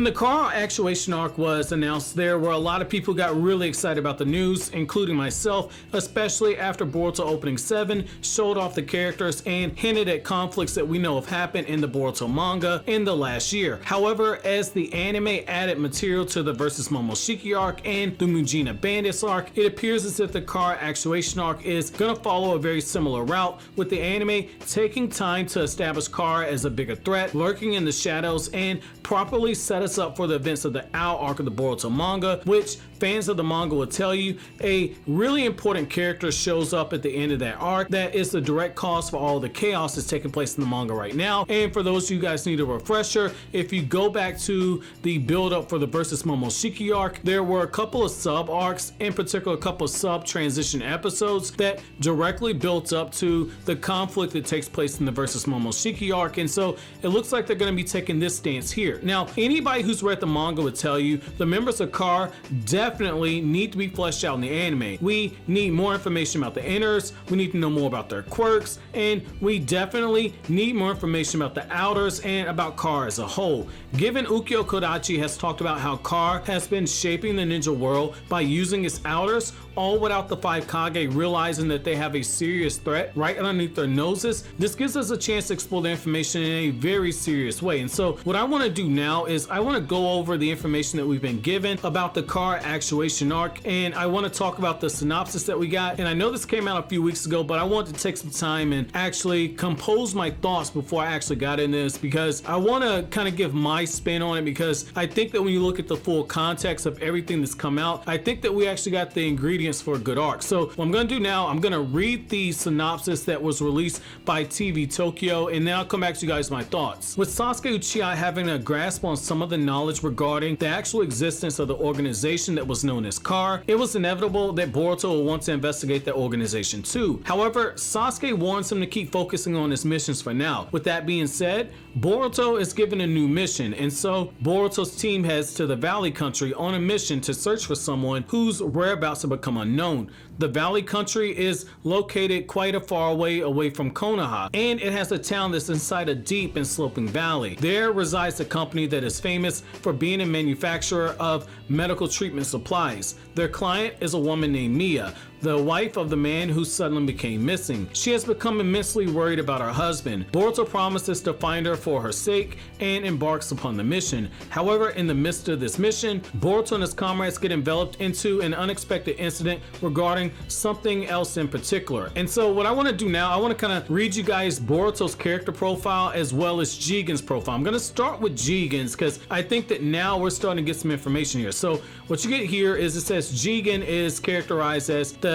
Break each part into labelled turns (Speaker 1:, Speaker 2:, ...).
Speaker 1: When the Kara Actuation arc was announced, there were a lot of people who got really excited about the news, including myself, especially after Boruto Opening 7 showed off the characters and hinted at conflicts that we know have happened in the Boruto manga in the last year. However, as the anime added material to the Versus Momoshiki arc and the Mujina Bandits arc, it appears as if the Kara Actuation arc is gonna follow a very similar route, with the anime taking time to establish Kara as a bigger threat, lurking in the shadows, and properly set us up for the events of the Ao arc of the Boruto manga, which fans of the manga will tell you a really important character shows up at the end of that arc that is the direct cause for all the chaos that's taking place in the manga right now. And for those of you guys need a refresher, if you go back to the build up for the Versus Momoshiki arc, there were a couple of sub arcs, in particular a couple of sub transition episodes that directly built up to the conflict that takes place in the Versus Momoshiki arc, and so it looks like they're going to be taking this stance here. Now, anybody who's read the manga would tell you the members of Kara definitely need to be fleshed out in the anime. We need more information about the inners, we need to know more about their quirks, and we definitely need more information about the outers and about Kara as a whole. Given Ukyo Kodachi has talked about how Kara has been shaping the ninja world by using its outers, all without the 5 Kage realizing that they have a serious threat right underneath their noses, this gives us a chance to explore the information in a very serious way. And so what I want to do now is I want to go over the information that we've been given about the Kara Actuation arc, and I want to talk about the synopsis that we got. And I know this came out a few weeks ago, but I wanted to take some time and actually compose my thoughts before I actually got into this, because I want to kind of give my spin on it, because I think that when you look at the full context of everything that's come out, I think that we actually got the ingredients for a good arc. So what I'm going to do now, I'm going to read the synopsis that was released by TV Tokyo, and then I'll come back to you guys with my thoughts. With Sasuke Uchiha having a grasp on some of the knowledge regarding the actual existence of the organization that was known as Kara, it was inevitable that Boruto will want to investigate that organization too. However, Sasuke warns him to keep focusing on his missions for now. With that being said, Boruto is given a new mission, and so Boruto's team heads to the Valley Country on a mission to search for someone whose whereabouts have become unknown. The Valley Country is located quite a far away from Konoha, and it has a town that's inside a deep and sloping valley. There resides a company that is famous for being a manufacturer of medical treatment supplies. Their client is a woman named Mia, the wife of the man who suddenly became missing. She has become immensely worried about her husband. Boruto promises to find her for her sake and embarks upon the mission. However, in the midst of this mission, Boruto and his comrades get enveloped into an unexpected incident regarding something else in particular. And so what I want to do now, I want to kind of read you guys Boruto's character profile as well as Jigen's profile. I'm going to start with Jigen's because I think that now we're starting to get some information here. So what you get here is it says Jigen is characterized as the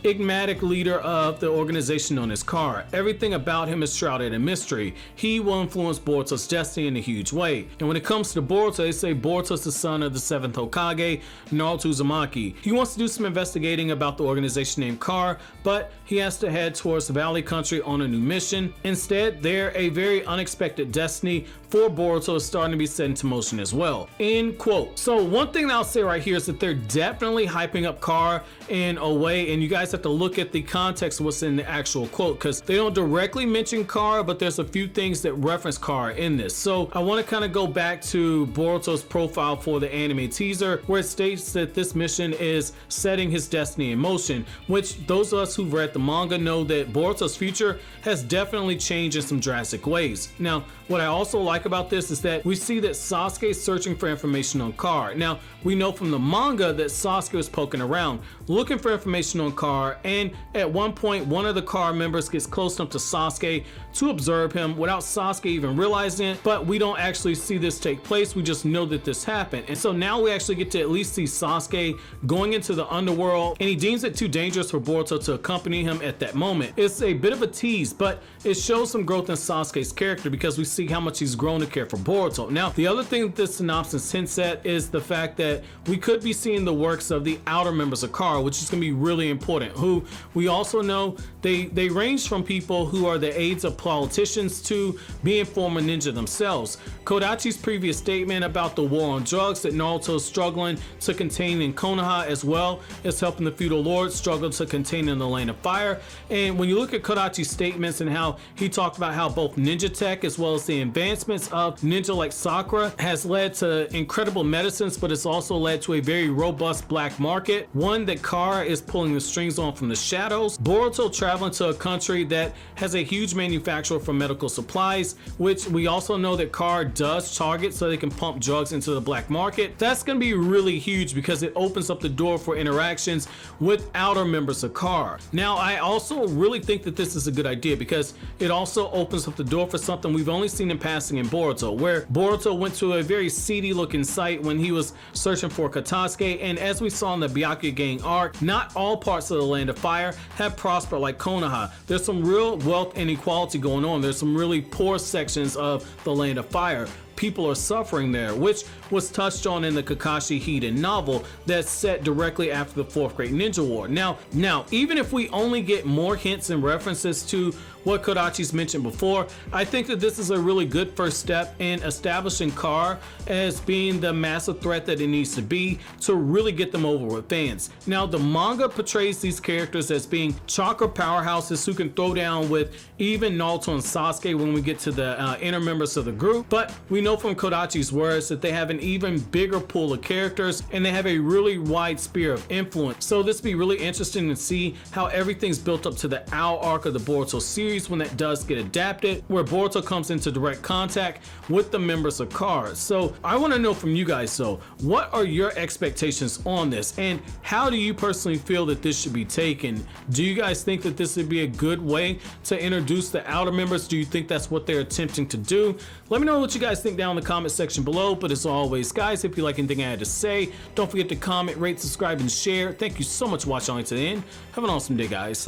Speaker 1: enigmatic leader of the organization known as Kara. Everything about him is shrouded in mystery. He will influence Boruto's destiny in a huge way. And when it comes to Boruto, they say Boruto's the son of the 7th Hokage, Naruto Uzumaki. He wants to do some investigating about the organization named Kara, but he has to head towards the Valley Country on a new mission. Instead, there a very unexpected destiny for Boruto is starting to be set into motion as well. End quote. So one thing that I'll say right here is that they're definitely hyping up Kara in a way, and you guys have to look at the context of what's in the actual quote, because they don't directly mention Kara, but there's a few things that reference Kara in this. So I want to kind of go back to Boruto's profile for the anime teaser, where it states that this mission is setting his destiny in motion, which those of us who've read the manga know that Boruto's future has definitely changed in some drastic ways. Now, what I also like about this is that we see that Sasuke is searching for information on Kara. Now, we know from the manga that Sasuke was poking around, looking for information on Kara, and at one point, one of the Kara members gets close enough to Sasuke to observe him without Sasuke even realizing it, but we don't actually see this take place, we just know that this happened. And so now we actually get to at least see Sasuke going into the underworld, and he deems it too dangerous for Boruto to accompany him at that moment. It's a bit of a tease, but it shows some growth in Sasuke's character because we see how much he's grown to care for Boruto. Now, the other thing that this synopsis hints at is the fact that we could be seeing the works of the outer members of Kara, which is going to be really important, who we also know they range from people who are the aides of politicians to being former ninja themselves. Kodachi's previous statement about the war on drugs that Naruto is struggling to contain in Konoha, as well as helping the feudal lords struggle to contain in the Lane of Fire. And when you look at Kodachi's statements and how he talked about how both ninja tech as well as the advancements influence of ninja like Sakura has led to incredible medicines, but it's also led to a very robust black market, one that Kara is pulling the strings on from the shadows. Boruto traveling to a country that has a huge manufacturer for medical supplies, which we also know that Kara does target so they can pump drugs into the black market. That's going to be really huge because it opens up the door for interactions with outer members of Kara. Now, I also really think that this is a good idea because it also opens up the door for something we've only seen in passing in Boruto, where Boruto went to a very seedy looking site when he was searching for Kodachi, and as we saw in the Byakuya gang arc, not all parts of the Land of Fire have prospered like Konoha. There's some real wealth inequality going on. There's some really poor sections of the Land of Fire. People are suffering there, which was touched on in the Kakashi Hiden novel that's set directly after the 4th Great Ninja War. Now, even if we only get more hints and references to what Kodachi's mentioned before, I think that this is a really good first step in establishing Kara as being the massive threat that it needs to be to really get them over with fans. Now, the manga portrays these characters as being chakra powerhouses who can throw down with even Naruto and Sasuke when we get to the inner members of the group, but we know from Kodachi's words that they have an even bigger pool of characters and they have a really wide sphere of influence. So this will be really interesting to see how everything's built up to the Owl arc of the Boruto series when that does get adapted, where Boruto comes into direct contact with the members of Kara. So I want to know from you guys, so what are your expectations on this and how do you personally feel that this should be taken? Do you guys think that this would be a good way to introduce the outer members? Do you think that's what they're attempting to do? Let me know what you guys think down in the comment section below. But as always, guys, if you like anything I had to say, don't forget to comment, rate, subscribe, and share. Thank you so much for watching all the way to the end. Have an awesome day, guys.